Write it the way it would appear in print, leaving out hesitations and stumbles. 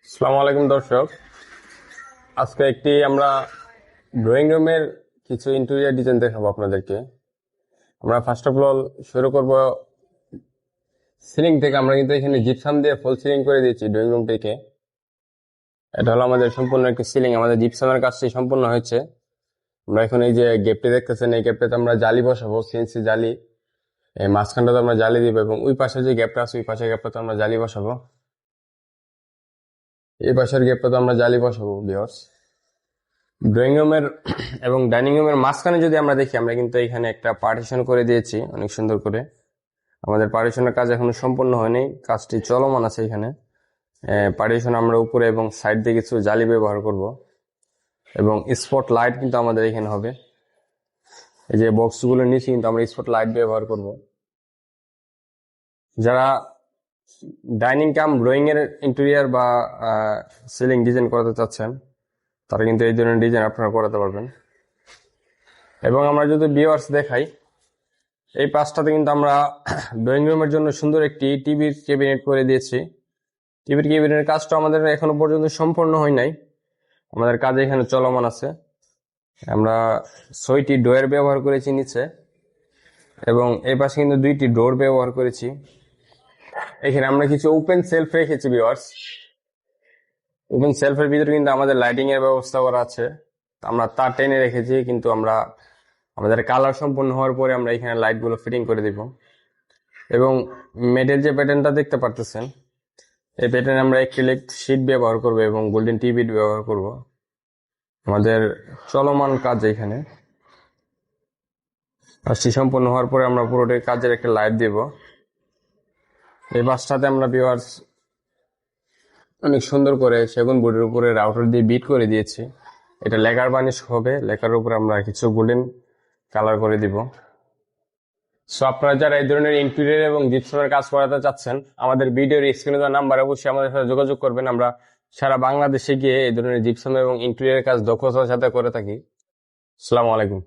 আসসালামু আলাইকুম দর্শক, আজকে আমরা ড্রয়িং রুমের কিছু ইন্টেরিয়র ডিজাইন দেখাবো আপনাদেরকে। আমরা ফার্স্ট অফ অল শুরু করব সিলিং থেকে। আমরা কিন্তু এখানে জিপসাম দিয়ে ফুল সিলিং করে দিয়েছি ড্রয়িং রুমটিকে। এটা হলো আমাদের সম্পূর্ণ একটি সিলিং, আমাদের জিপসামের কাজটি সম্পূর্ণ হয়েছে। আমরা এখন এই যে গেটটি দেখতেছেন, এই গেটটাতে আমরা জালি বসাবো, সিএনসি জালি। এই মাঝখানটাতে আমরা জালি দিব এবং ওই পাশে যে গ্যাপটা আছে ওই পাশের গ্যাপটাতে আমরা জালি বসাবো। এই পাশের গ্যাপটাতে আমরা জালি বসাবো ভিউয়ার্স। ড্রয়িং রুমের এবং ডাইনিং রুমের মাঝখানে যদি আমরা দেখি, আমরা কিন্তু এখানে একটা পার্টিশন করে দিয়েছি অনেক সুন্দর করে। আমাদের পার্টিশনের কাজ এখনো সম্পূর্ণ হয়নি, কাজটি চলমান আছে এখানে। পার্টিশন আমরা উপরে এবং সাইড দিয়ে কিছু জালি ব্যবহার করব এবং স্পট লাইট কিন্তু আমাদের এখানে হবে। এই যে বক্সগুলোর নিচে কিন্তু আমরা স্পট লাইট ব্যবহার করব। যারা ডাইনিং কাম ড্রয়িং এর ইন্টেরিয়র বা সিলিং ডিজাইন করাতে চাচ্ছেন, তারা কিন্তু এই ধরনের ডিজাইন আপনারা করাতে পারবেন। এবং আমরা যদি ভিউয়ার্স দেখাই, এই পাশটাতে কিন্তু আমরা ড্রয়িং রুমের জন্য সুন্দর একটি টিভির ক্যাবিনেট করে দিয়েছি। টিভির ক্যাবিনেটের কাজটা আমাদের এখনো পর্যন্ত সম্পূর্ণ হয় নাই, আমাদের কাজ এখানে চলমান আছে। আমরা 6টি ডোর ব্যবহার করেছি নিচে, এবং এই পাশে কিন্তু 2টি ডোর ব্যবহার করেছি। এখানে আমরা কিছু ওপেন সেলফ রেখেছি ভিউয়ার্স। ওপেন সেলফের ভিতরে কিন্তু আমাদের লাইটিং এর ব্যবস্থা করা আছে। আমরা তার টেনে রেখেছি, কিন্তু আমাদের কালার সম্পূর্ণ হওয়ার পরে আমরা এখানে লাইটগুলো ফিটিং করে দিব। এবং মেটের যে প্যাটার্নটা দেখতে পারতেছেন, এই প্যাটার্নে আমরা অ্যাক্রিলিক শীট ব্যবহার করব এবং গোল্ডেন টিবিট ব্যবহার করব। আমাদের চলমান কাজ এখানে। কাজটি সম্পূর্ণ হওয়ার পরে আমরা পুরোটাই কাজের একটা লাইট দেব। এই বাসটাতে আমরা ভিউয়ার্স অনেক সুন্দর করে সেগুন বোর্ডের উপরে রাউটার দিয়ে বিট করে দিয়েছি। এটা লেকার বানিশ হবে, লেকার উপরে আমরা কিছু গোল্ডেন কালার করে দিব। সো আপনারা যারা এই ধরনের ইন্টেরিয়র এবং জিপসামের কাজ করাতে চাচ্ছেন, আমাদের ভিডিওর স্ক্রিনে দেওয়া নাম্বারে অবশ্যই আমাদের সাথে যোগাযোগ করবেন। আমরা সারা বাংলাদেশে গিয়ে এই ধরনের জিপসাম এবং ইন্টেরিয়র কাজ দক্ষতার সাথে করে থাকি। আসসালামু আলাইকুম।